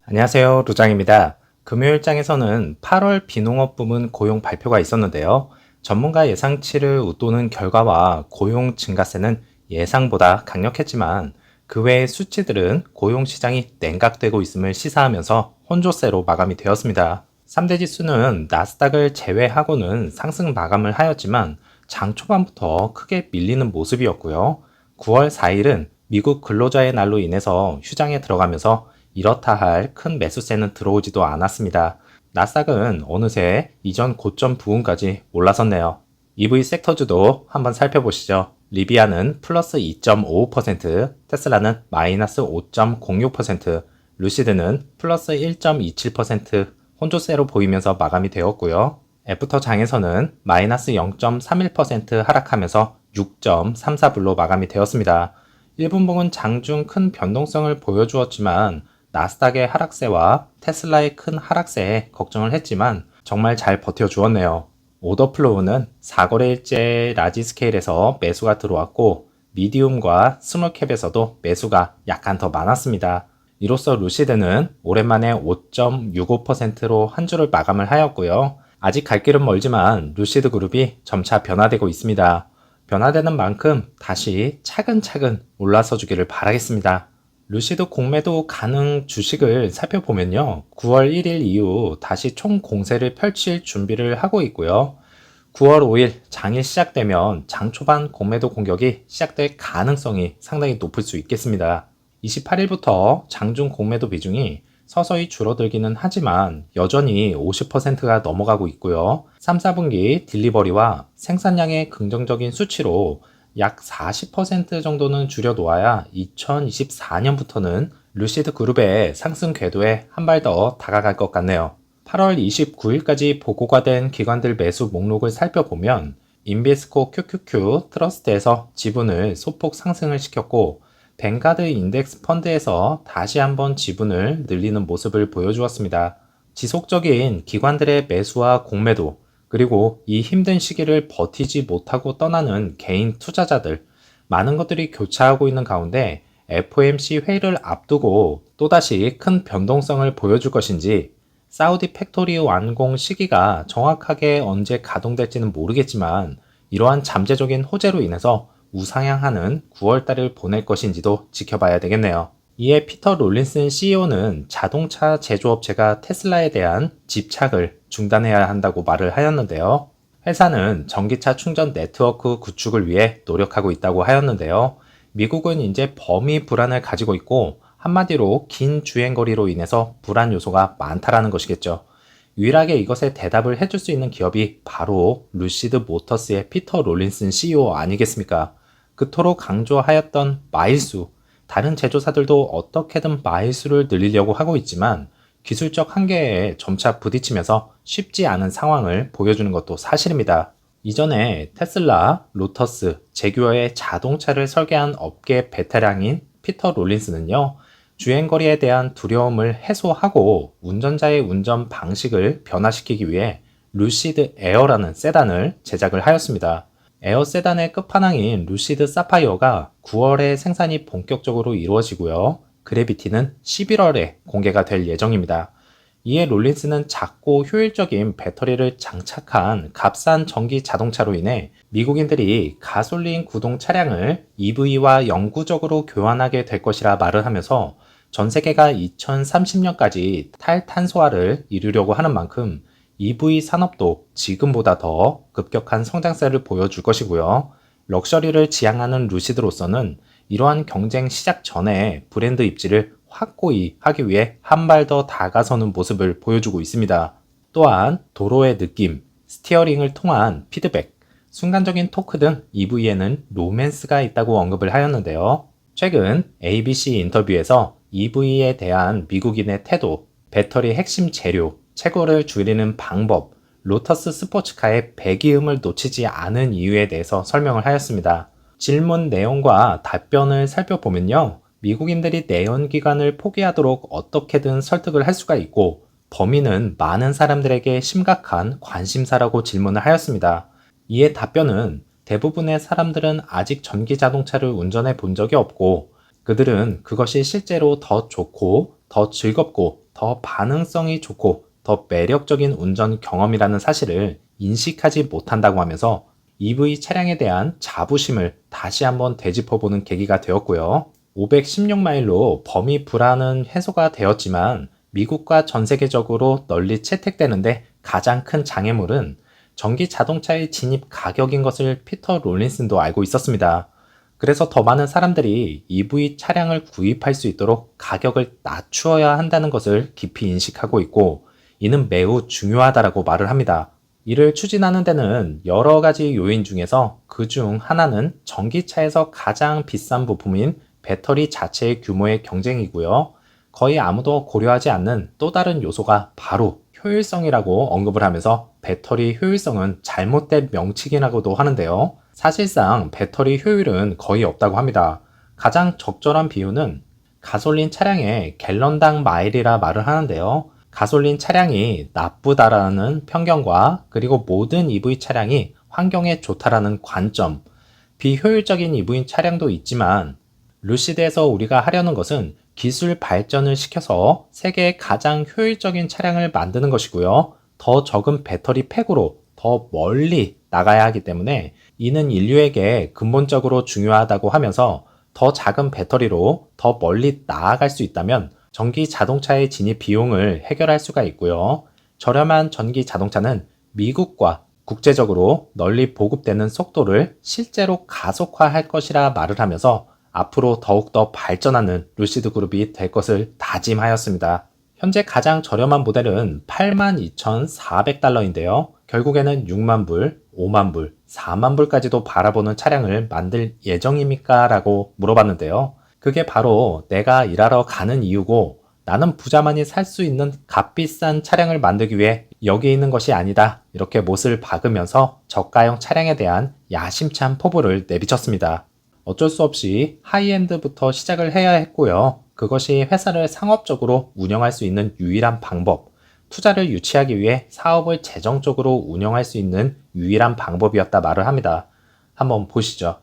안녕하세요, 루장입니다. 금요일장에서는 8월 비농업 부문 고용 발표가 있었는데요. 전문가 예상치를 웃도는 결과와 고용 증가세는 예상보다 강력했지만 그 외의 수치들은 고용 시장이 냉각되고 있음을 시사하면서 혼조세로 마감이 되었습니다. 3대 지수는 나스닥을 제외하고는 상승 마감을 하였지만 장 초반부터 크게 밀리는 모습이었고요. 9월 4일은 미국 근로자의 날로 인해서 휴장에 들어가면서 이렇다 할 큰 매수세는 들어오지도 않았습니다. 나스닥은 어느새 이전 고점 부근까지 올라섰네요. EV 섹터주도 한번 살펴보시죠. 리비아는 플러스 2.55%, 테슬라는 마이너스 5.06%, 루시드는 플러스 1.27% 혼조세로 보이면서 마감이 되었고요. 애프터 장에서는 마이너스 0.31% 하락하면서 6.34불로 마감이 되었습니다. 1분봉은 장중 큰 변동성을 보여주었지만 나스닥의 하락세와 테슬라의 큰 하락세에 걱정을 했지만 정말 잘 버텨주었네요. 오더플로우는 4거래일째 라지 스케일에서 매수가 들어왔고 미디움과 스몰캡에서도 매수가 약간 더 많았습니다. 이로써 루시드는 오랜만에 5.65%로 한 주를 마감을 하였고요. 아직 갈 길은 멀지만 루시드 그룹이 점차 변화되고 있습니다. 변화되는 만큼 다시 차근차근 올라서 주기를 바라겠습니다. 루시드 공매도 가능 주식을 살펴보면요. 9월 1일 이후 다시 총 공세를 펼칠 준비를 하고 있고요. 9월 5일 장일 시작되면 장 초반 공매도 공격이 시작될 가능성이 상당히 높을 수 있겠습니다. 28일부터 장중 공매도 비중이 서서히 줄어들기는 하지만 여전히 50%가 넘어가고 있고요. 3, 4분기 딜리버리와 생산량의 긍정적인 수치로 약 40% 정도는 줄여놓아야 2024년부터는 루시드 그룹의 상승 궤도에 한 발 더 다가갈 것 같네요. 8월 29일까지 보고가 된 기관들 매수 목록을 살펴보면 인비스코 QQQ 트러스트에서 지분을 소폭 상승을 시켰고 뱅가드 인덱스 펀드에서 다시 한번 지분을 늘리는 모습을 보여주었습니다. 지속적인 기관들의 매수와 공매도 그리고 이 힘든 시기를 버티지 못하고 떠나는 개인 투자자들 많은 것들이 교차하고 있는 가운데 FOMC 회의를 앞두고 또다시 큰 변동성을 보여줄 것인지 사우디 팩토리 완공 시기가 정확하게 언제 가동될지는 모르겠지만 이러한 잠재적인 호재로 인해서 우상향하는 9월달을 보낼 것인지도 지켜봐야 되겠네요. 이에 피터 롤린슨 CEO는 자동차 제조업체가 테슬라에 대한 집착을 중단해야 한다고 말을 하였는데요. 회사는 전기차 충전 네트워크 구축을 위해 노력하고 있다고 하였는데요. 미국은 이제 범위 불안을 가지고 있고 한마디로 긴 주행거리로 인해서 불안 요소가 많다라는 것이겠죠. 유일하게 이것에 대답을 해줄 수 있는 기업이 바로 루시드 모터스의 피터 롤린슨 CEO 아니겠습니까? 그토록 강조하였던 마일수, 다른 제조사들도 어떻게든 마일수를 늘리려고 하고 있지만 기술적 한계에 점차 부딪히면서 쉽지 않은 상황을 보여주는 것도 사실입니다. 이전에 테슬라, 로터스, 제규어의 자동차를 설계한 업계 베테랑인 피터 롤린스는요, 주행거리에 대한 두려움을 해소하고 운전자의 운전 방식을 변화시키기 위해 루시드 에어라는 세단을 제작을 하였습니다. 에어 세단의 끝판왕인 루시드 사파이어가 9월에 생산이 본격적으로 이루어지고요. 그래비티는 11월에 공개가 될 예정입니다. 이에 롤린스는 작고 효율적인 배터리를 장착한 값싼 전기 자동차로 인해 미국인들이 가솔린 구동 차량을 EV와 영구적으로 교환하게 될 것이라 말을 하면서 전 세계가 2030년까지 탈탄소화를 이루려고 하는 만큼 EV 산업도 지금보다 더 급격한 성장세를 보여줄 것이고요. 럭셔리를 지향하는 루시드로서는 이러한 경쟁 시작 전에 브랜드 입지를 확고히 하기 위해 한 발 더 다가서는 모습을 보여주고 있습니다. 또한 도로의 느낌, 스티어링을 통한 피드백, 순간적인 토크 등 EV에는 로맨스가 있다고 언급을 하였는데요. 최근 ABC 인터뷰에서 EV에 대한 미국인의 태도, 배터리 핵심 재료, 채굴을 줄이는 방법, 로터스 스포츠카의 배기음을 놓치지 않은 이유에 대해서 설명을 하였습니다. 질문 내용과 답변을 살펴보면요. 미국인들이 내연기관을 포기하도록 어떻게든 설득을 할 수가 있고 범인은 많은 사람들에게 심각한 관심사라고 질문을 하였습니다. 이에 답변은 대부분의 사람들은 아직 전기 자동차를 운전해 본 적이 없고 그들은 그것이 실제로 더 좋고 더 즐겁고 더 반응성이 좋고 더 매력적인 운전 경험이라는 사실을 인식하지 못한다고 하면서 EV 차량에 대한 자부심을 다시 한번 되짚어보는 계기가 되었고요. 516마일로 범위 불안은 해소가 되었지만 미국과 전 세계적으로 널리 채택되는데 가장 큰 장애물은 전기 자동차의 진입 가격인 것을 피터 롤린슨도 알고 있었습니다. 그래서 더 많은 사람들이 EV 차량을 구입할 수 있도록 가격을 낮추어야 한다는 것을 깊이 인식하고 있고 이는 매우 중요하다라고 말을 합니다. 이를 추진하는 데는 여러 가지 요인 중에서 그중 하나는 전기차에서 가장 비싼 부품인 배터리 자체의 규모의 경쟁이고요. 거의 아무도 고려하지 않는 또 다른 요소가 바로 효율성이라고 언급을 하면서 배터리 효율성은 잘못된 명칭이라고도 하는데요. 사실상 배터리 효율은 거의 없다고 합니다. 가장 적절한 비유는 가솔린 차량의 갤런당 마일이라 말을 하는데요. 가솔린 차량이 나쁘다라는 편견과 그리고 모든 EV 차량이 환경에 좋다라는 관점, 비효율적인 EV 차량도 있지만 루시드에서 우리가 하려는 것은 기술 발전을 시켜서 세계의 가장 효율적인 차량을 만드는 것이고요. 더 적은 배터리 팩으로 더 멀리 나가야 하기 때문에 이는 인류에게 근본적으로 중요하다고 하면서 더 작은 배터리로 더 멀리 나아갈 수 있다면 전기 자동차의 진입 비용을 해결할 수가 있고요. 저렴한 전기 자동차는 미국과 국제적으로 널리 보급되는 속도를 실제로 가속화할 것이라 말을 하면서 앞으로 더욱더 발전하는 루시드 그룹이 될 것을 다짐하였습니다. 현재 가장 저렴한 모델은 82,400달러인데요. 결국에는 6만 불, 5만 불, 4만 불까지도 바라보는 차량을 만들 예정입니까? 라고 물어봤는데요. 그게 바로 내가 일하러 가는 이유고 나는 부자만이 살 수 있는 값비싼 차량을 만들기 위해 여기 있는 것이 아니다. 이렇게 못을 박으면서 저가형 차량에 대한 야심찬 포부를 내비쳤습니다. 어쩔 수 없이 하이엔드부터 시작을 해야 했고요. 그것이 회사를 상업적으로 운영할 수 있는 유일한 방법, 투자를 유치하기 위해 사업을 재정적으로 운영할 수 있는 유일한 방법이었다 말을 합니다. 한번 보시죠.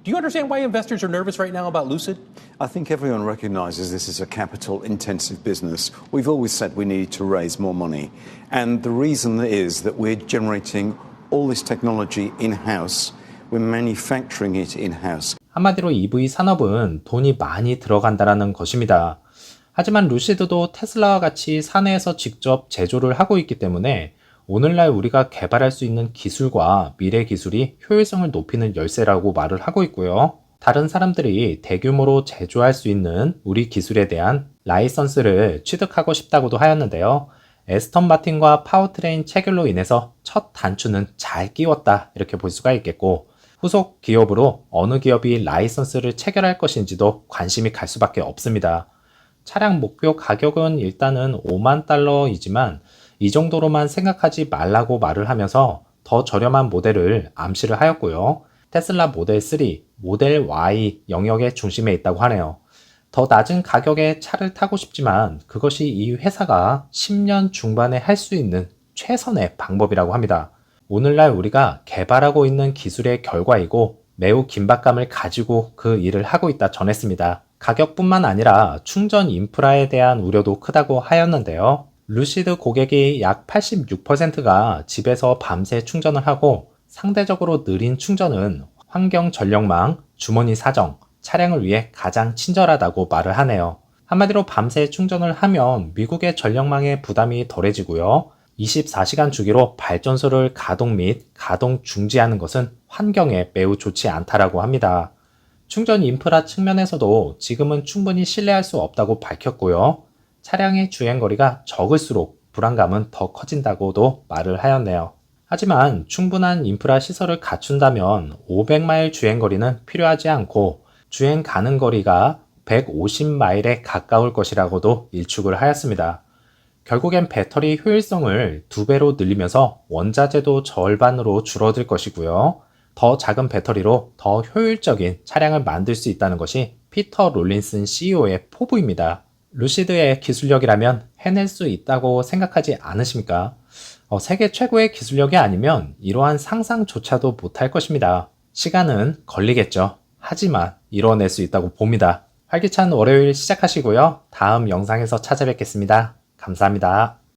Do you understand why investors are nervous right now about Lucid? I think everyone recognizes this is a capital intensive business. We've always said we need to raise more money. And the reason is that we're generating all this technology in-house. We're manufacturing it in-house. 한마디로 EV 산업은 돈이 많이 들어간다라는 것입니다. 하지만 루시드도 테슬라와 같이 사내에서 직접 제조를 하고 있기 때문에 오늘날 우리가 개발할 수 있는 기술과 미래 기술이 효율성을 높이는 열쇠라고 말을 하고 있고요. 다른 사람들이 대규모로 제조할 수 있는 우리 기술에 대한 라이선스를 취득하고 싶다고도 하였는데요. 에스턴 마틴과 파워트레인 체결로 인해서 첫 단추는 잘 끼웠다 이렇게 볼 수가 있겠고 후속 기업으로 어느 기업이 라이선스를 체결할 것인지도 관심이 갈 수밖에 없습니다. 차량 목표 가격은 일단은 5만 달러이지만 이 정도로만 생각하지 말라고 말을 하면서 더 저렴한 모델을 암시를 하였고요. 테슬라 모델 3, 모델 Y 영역의 중심에 있다고 하네요. 더 낮은 가격의 차를 타고 싶지만 그것이 이 회사가 10년 중반에 할 수 있는 최선의 방법이라고 합니다. 오늘날 우리가 개발하고 있는 기술의 결과이고 매우 긴박감을 가지고 그 일을 하고 있다 전했습니다. 가격뿐만 아니라 충전 인프라에 대한 우려도 크다고 하였는데요. 루시드 고객이 약 86%가 집에서 밤새 충전을 하고 상대적으로 느린 충전은 환경 전력망, 주머니 사정, 차량을 위해 가장 친절하다고 말을 하네요. 한마디로 밤새 충전을 하면 미국의 전력망에 부담이 덜해지고요. 24시간 주기로 발전소를 가동 및 가동 중지하는 것은 환경에 매우 좋지 않다라고 합니다. 충전 인프라 측면에서도 지금은 충분히 신뢰할 수 없다고 밝혔고요. 차량의 주행거리가 적을수록 불안감은 더 커진다고도 말을 하였네요. 하지만 충분한 인프라 시설을 갖춘다면 500마일 주행거리는 필요하지 않고 주행 가능 거리가 150마일에 가까울 것이라고도 일축을 하였습니다. 결국엔 배터리 효율성을 2배로 늘리면서 원자재도 절반으로 줄어들 것이고요. 더 작은 배터리로 더 효율적인 차량을 만들 수 있다는 것이 피터 롤린슨 CEO의 포부입니다. 루시드의 기술력이라면 해낼 수 있다고 생각하지 않으십니까? 세계 최고의 기술력이 아니면 이러한 상상조차도 못할 것입니다. 시간은 걸리겠죠. 하지만 이뤄낼 수 있다고 봅니다. 활기찬 월요일 시작하시고요. 다음 영상에서 찾아뵙겠습니다. 감사합니다.